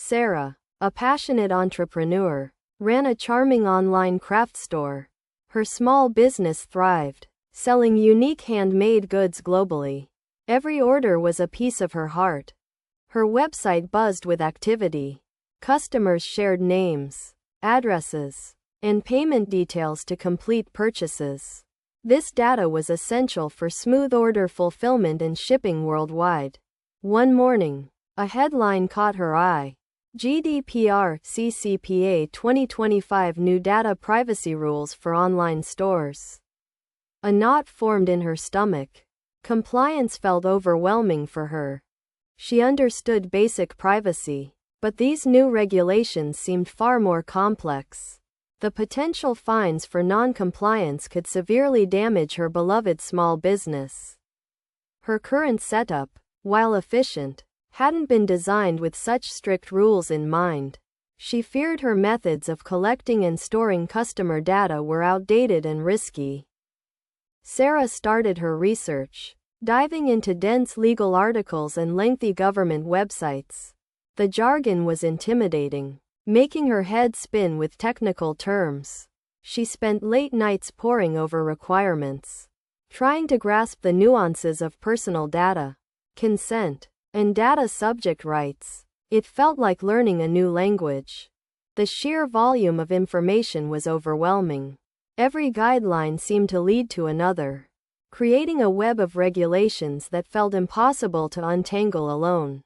Sarah, a passionate entrepreneur, ran a charming online craft store. Her small business thrived, selling unique handmade goods globally. Every order was a piece of her heart. Her website buzzed with activity. Customers shared names, addresses, and payment details to complete purchases. This data was essential for smooth order fulfillment and shipping worldwide. One morning, a headline caught her eye. GDPR CCPA 2025 New Data Privacy Rules for Online Stores. A knot formed in her stomach. Compliance felt overwhelming for her. She understood basic privacy, but these new regulations seemed far more complex. The potential fines for non-compliance could severely damage her beloved small business. Her current setup, while efficient, hadn't been designed with such strict rules in mind. She feared her methods of collecting and storing customer data were outdated and risky. Sarah started her research, diving into dense legal articles and lengthy government websites. The jargon was intimidating, making her head spin with technical terms. She spent late nights poring over requirements, trying to grasp the nuances of personal data, consent, and data subject rights. It felt like learning a new language. The sheer volume of information was overwhelming. Every guideline seemed to lead to another, creating a web of regulations that felt impossible to untangle alone.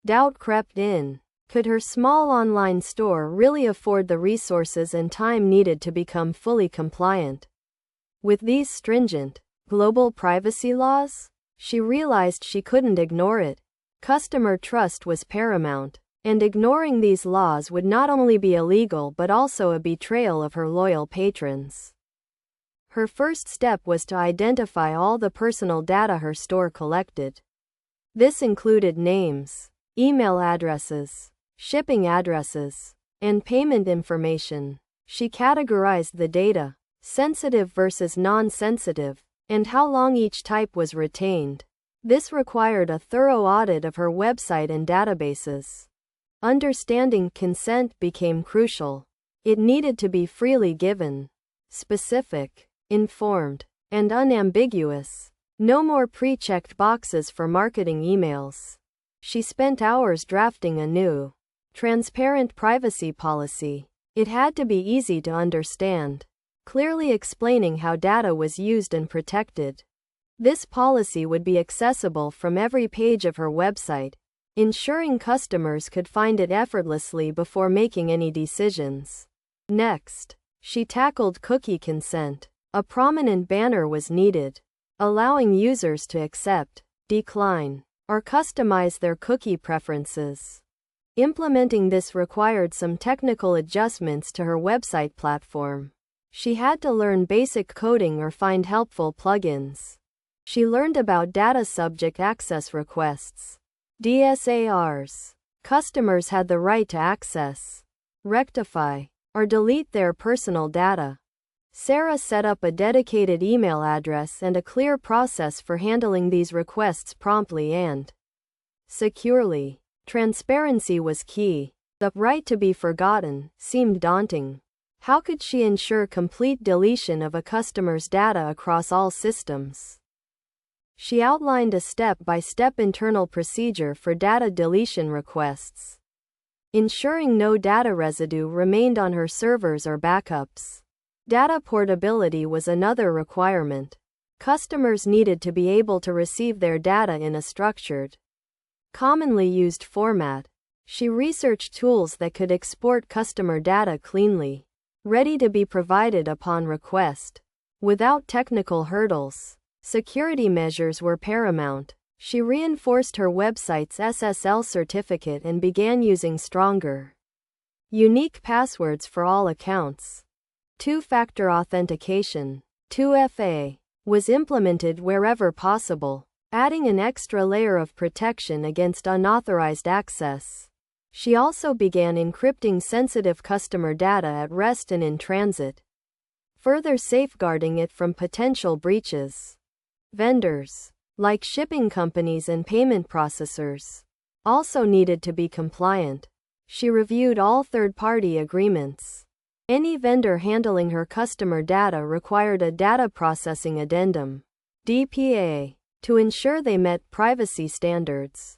Doubt crept in. Could her small online store really afford the resources and time needed to become fully compliant with these stringent, global privacy laws? She realized she couldn't ignore it. Customer trust was paramount, and ignoring these laws would not only be illegal but also a betrayal of her loyal patrons. Her first step was to identify all the personal data her store collected. This included names, email addresses, shipping addresses, and payment information. She categorized the data, sensitive versus non-sensitive, and how long each type was retained. This required a thorough audit of her website and databases. Understanding consent became crucial. It needed to be freely given, specific, informed, and unambiguous. No more pre-checked boxes for marketing emails. She spent hours drafting a new, transparent privacy policy. It had to be easy to understand, clearly explaining how data was used and protected. This policy would be accessible from every page of her website, ensuring customers could find it effortlessly before making any decisions. Next, she tackled cookie consent. A prominent banner was needed, allowing users to accept, decline, or customize their cookie preferences. Implementing this required some technical adjustments to her website platform. She had to learn basic coding or find helpful plugins. She learned about data subject access requests, DSARs. Customers had the right to access, rectify, or delete their personal data. Sarah set up a dedicated email address and a clear process for handling these requests promptly and securely. Transparency was key. The right to be forgotten seemed daunting. How could she ensure complete deletion of a customer's data across all systems? She outlined a step-by-step internal procedure for data deletion requests, ensuring no data residue remained on her servers or backups. Data portability was another requirement. Customers needed to be able to receive their data in a structured, commonly used format. She researched tools that could export customer data cleanly, ready to be provided upon request, without technical hurdles. Security measures were paramount. She reinforced her website's SSL certificate and began using stronger, unique passwords for all accounts. Two-factor authentication, 2FA, was implemented wherever possible, adding an extra layer of protection against unauthorized access. She also began encrypting sensitive customer data at rest and in transit, further safeguarding it from potential breaches. Vendors, like shipping companies and payment processors, also needed to be compliant. She reviewed all third-party agreements. Any vendor handling her customer data required a data processing addendum, DPA, to ensure they met privacy standards.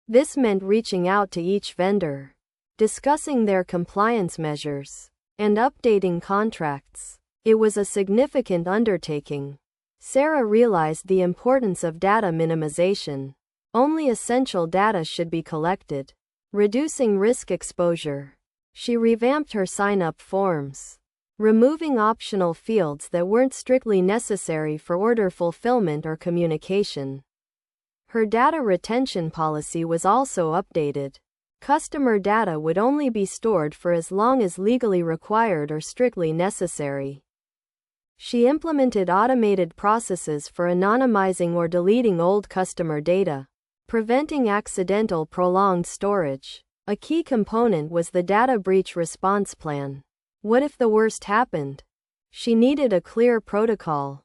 This meant reaching out to each vendor, discussing their compliance measures, and updating contracts. It was a significant undertaking. Sarah realized the importance of data minimization. Only essential data should be collected, reducing risk exposure. She revamped her sign-up forms, removing optional fields that weren't strictly necessary for order fulfillment or communication. Her data retention policy was also updated. Customer data would only be stored for as long as legally required or strictly necessary. She implemented automated processes for anonymizing or deleting old customer data, preventing accidental prolonged storage. A key component was the data breach response plan. What if the worst happened? She needed a clear protocol.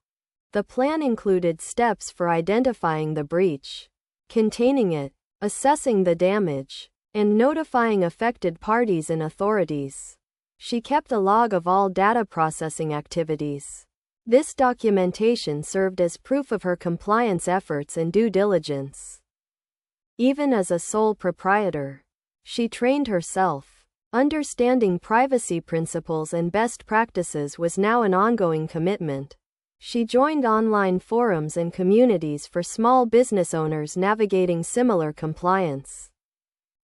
The plan included steps for identifying the breach, containing it, assessing the damage, and notifying affected parties and authorities. She kept a log of all data processing activities. This documentation served as proof of her compliance efforts and due diligence. Even as a sole proprietor, she trained herself. Understanding privacy principles and best practices was now an ongoing commitment. She joined online forums and communities for small business owners navigating similar compliance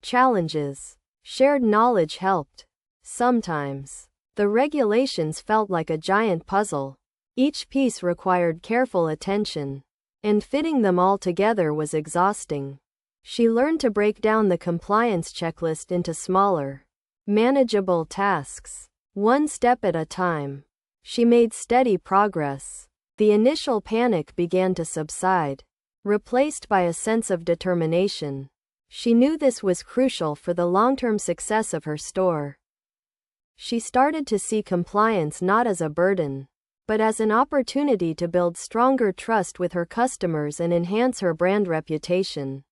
challenges. Shared knowledge helped. Sometimes, the regulations felt like a giant puzzle. Each piece required careful attention, and fitting them all together was exhausting. She learned to break down the compliance checklist into smaller, manageable tasks, one step at a time. She made steady progress. The initial panic began to subside, replaced by a sense of determination. She knew this was crucial for the long-term success of her store. She started to see compliance not as a burden, but as an opportunity to build stronger trust with her customers and enhance her brand reputation.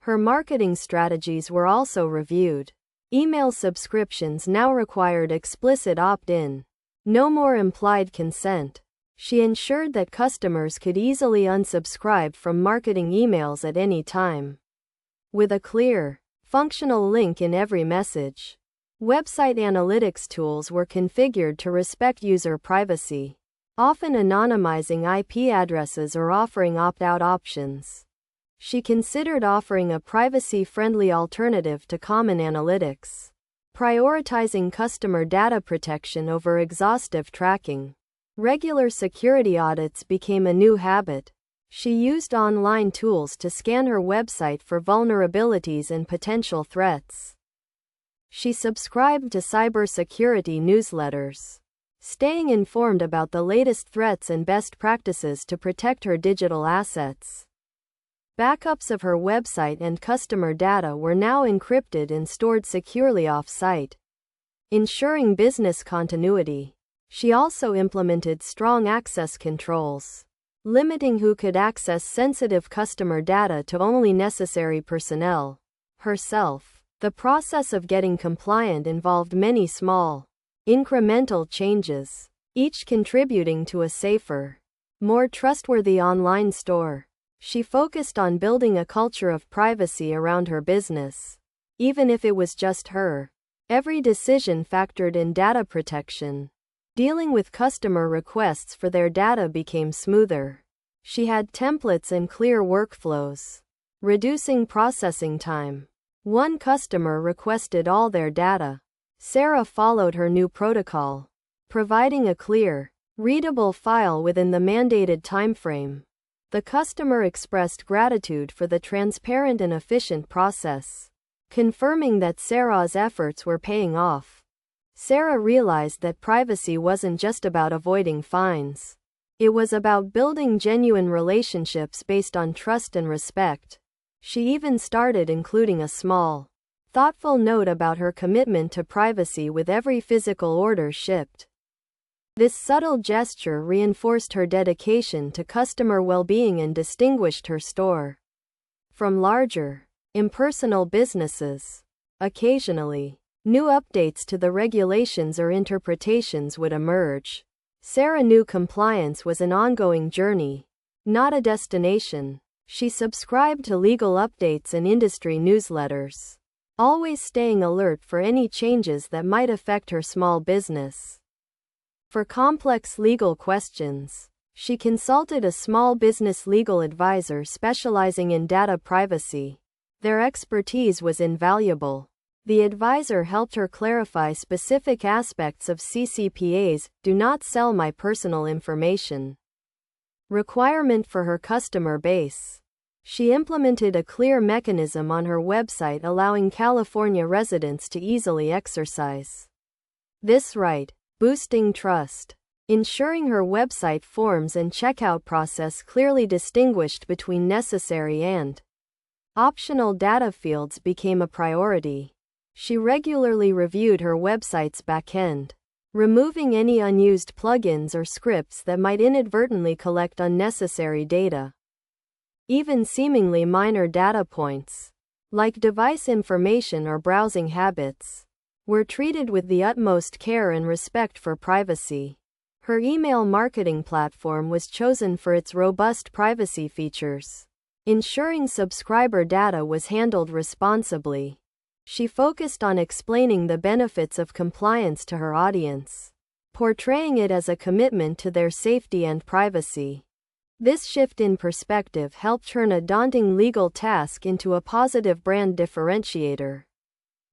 Her marketing strategies were also reviewed. Email subscriptions now required explicit opt-in. No more implied consent. She ensured that customers could easily unsubscribe from marketing emails at any time, with a clear, functional link in every message. Website analytics tools were configured to respect user privacy, often anonymizing IP addresses or offering opt-out options. She considered offering a privacy-friendly alternative to common analytics, prioritizing customer data protection over exhaustive tracking. Regular security audits became a new habit. She used online tools to scan her website for vulnerabilities and potential threats. She subscribed to cybersecurity newsletters, staying informed about the latest threats and best practices to protect her digital assets. Backups of her website and customer data were now encrypted and stored securely off-site, ensuring business continuity. She also implemented strong access controls, limiting who could access sensitive customer data to only necessary personnel. Herself. The process of getting compliant involved many small, incremental changes, each contributing to a safer, more trustworthy online store. She focused on building a culture of privacy around her business. Even if it was just her, every decision factored in data protection. Dealing with customer requests for their data became smoother. She had templates and clear workflows, reducing processing time. One customer requested all their data. Sarah followed her new protocol, providing a clear, readable file within the mandated timeframe. The customer expressed gratitude for the transparent and efficient process, confirming that Sarah's efforts were paying off. Sarah realized that privacy wasn't just about avoiding fines. It was about building genuine relationships based on trust and respect. She even started including a small, thoughtful note about her commitment to privacy with every physical order shipped. This subtle gesture reinforced her dedication to customer well-being and distinguished her store from larger, impersonal businesses. Occasionally, new updates to the regulations or interpretations would emerge. Sarah knew compliance was an ongoing journey, not a destination. She subscribed to legal updates and industry newsletters, always staying alert for any changes that might affect her small business. For complex legal questions, she consulted a small business legal advisor specializing in data privacy. Their expertise was invaluable. The advisor helped her clarify specific aspects of CCPA's "do not sell my personal information" requirement for her customer base. She implemented a clear mechanism on her website allowing California residents to easily exercise this right, boosting trust. Ensuring her website forms and checkout process clearly distinguished between necessary and optional data fields became a priority. She regularly reviewed her website's backend, removing any unused plugins or scripts that might inadvertently collect unnecessary data. Even seemingly minor data points, like device information or browsing habits, were treated with the utmost care and respect for privacy. Her email marketing platform was chosen for its robust privacy features, ensuring subscriber data was handled responsibly. She focused on explaining the benefits of compliance to her audience, portraying it as a commitment to their safety and privacy. This shift in perspective helped turn a daunting legal task into a positive brand differentiator.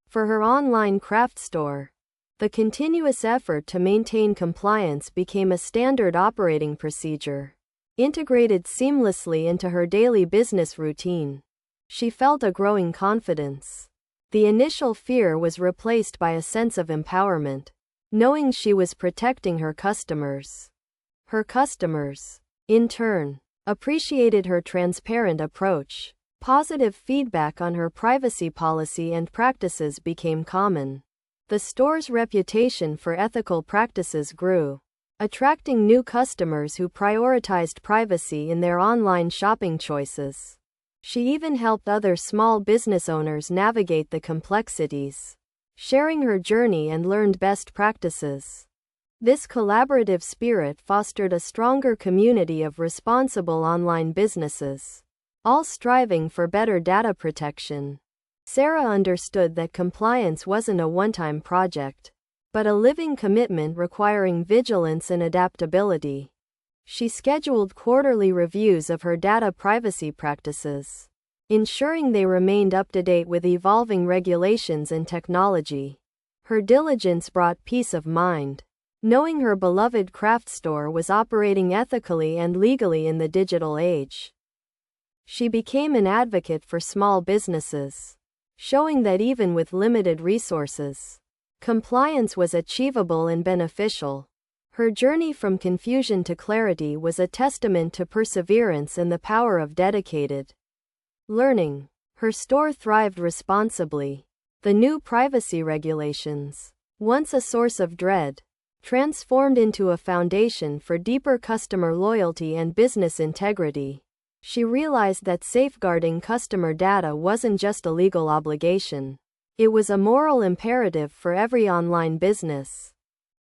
For her online craft store, the continuous effort to maintain compliance became a standard operating procedure, integrated seamlessly into her daily business routine. She felt a growing confidence. The initial fear was replaced by a sense of empowerment, knowing she was protecting her customers. Her customers, in turn, appreciated her transparent approach. Positive feedback on her privacy policy and practices became common. The store's reputation for ethical practices grew, attracting new customers who prioritized privacy in their online shopping choices. She even helped other small business owners navigate the complexities, sharing her journey and learned best practices. This collaborative spirit fostered a stronger community of responsible online businesses, all striving for better data protection. Sarah understood that compliance wasn't a one-time project, but a living commitment requiring vigilance and adaptability. She scheduled quarterly reviews of her data privacy practices, ensuring they remained up to date with evolving regulations and technology. Her diligence brought peace of mind, knowing her beloved craft store was operating ethically and legally in the digital age. She became an advocate for small businesses, showing that even with limited resources, compliance was achievable and beneficial. Her journey from confusion to clarity was a testament to perseverance and the power of dedicated learning. Her store thrived responsibly. The new privacy regulations, once a source of dread, transformed into a foundation for deeper customer loyalty and business integrity. She realized that safeguarding customer data wasn't just a legal obligation. It was a moral imperative for every online business.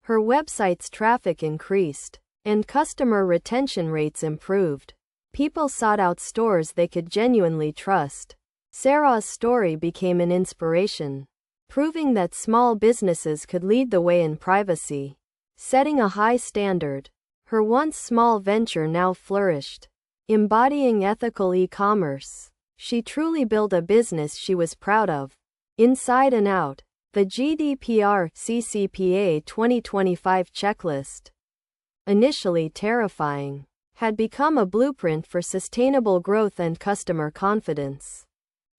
Her website's traffic increased, and customer retention rates improved. People sought out stores they could genuinely trust. Sarah's story became an inspiration, proving that small businesses could lead the way in privacy, setting a high standard. Her once small venture now flourished, embodying ethical e-commerce. She truly built a business she was proud of, inside and out. The GDPR CCPA 2025 checklist, initially terrifying, had become a blueprint for sustainable growth and customer confidence.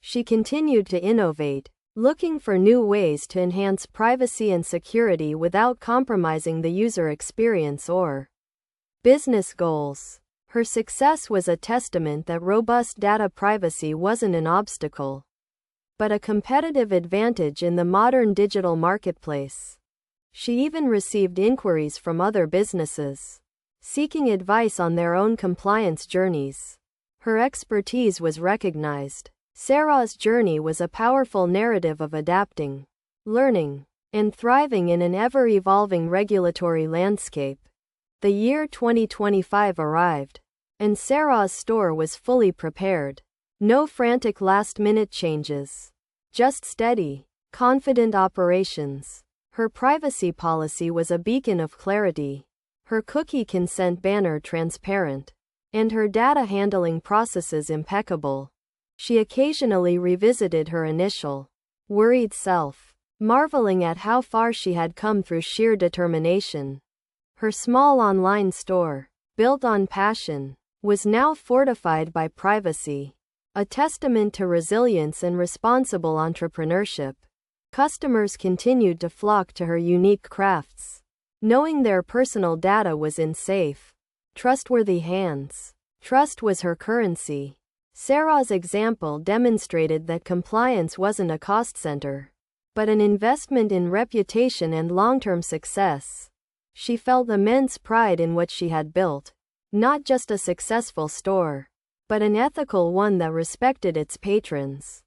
She continued to innovate, looking for new ways to enhance privacy and security without compromising the user experience or business goals. Her success was a testament that robust data privacy wasn't an obstacle, but a competitive advantage in the modern digital marketplace. She even received inquiries from other businesses, seeking advice on their own compliance journeys. Her expertise was recognized, Sarah's journey was a powerful narrative of adapting, learning, and thriving in an ever-evolving regulatory landscape. The year 2025 arrived, and Sarah's store was fully prepared. No frantic last-minute changes. Just steady, confident operations. Her privacy policy was a beacon of clarity. Her cookie consent banner transparent. And her data handling processes impeccable. She occasionally revisited her initial, worried self, marveling at how far she had come through sheer determination. Her small online store, built on passion, was now fortified by privacy, a testament to resilience and responsible entrepreneurship. Customers continued to flock to her unique crafts, knowing their personal data was in safe, trustworthy hands. Trust was her currency. Sarah's example demonstrated that compliance wasn't a cost center, but an investment in reputation and long-term success. She felt immense pride in what she had built, not just a successful store, but an ethical one that respected its patrons.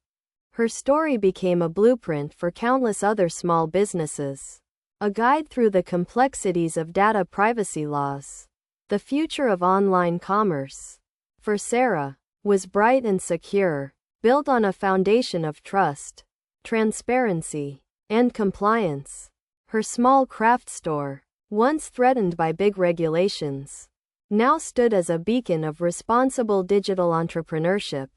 Her story became a blueprint for countless other small businesses, a guide through the complexities of data privacy laws. The future of online commerce, for Sarah, was bright and secure, built on a foundation of trust, transparency, and compliance. Her small craft store, once threatened by big regulations, now stood as a beacon of responsible digital entrepreneurship.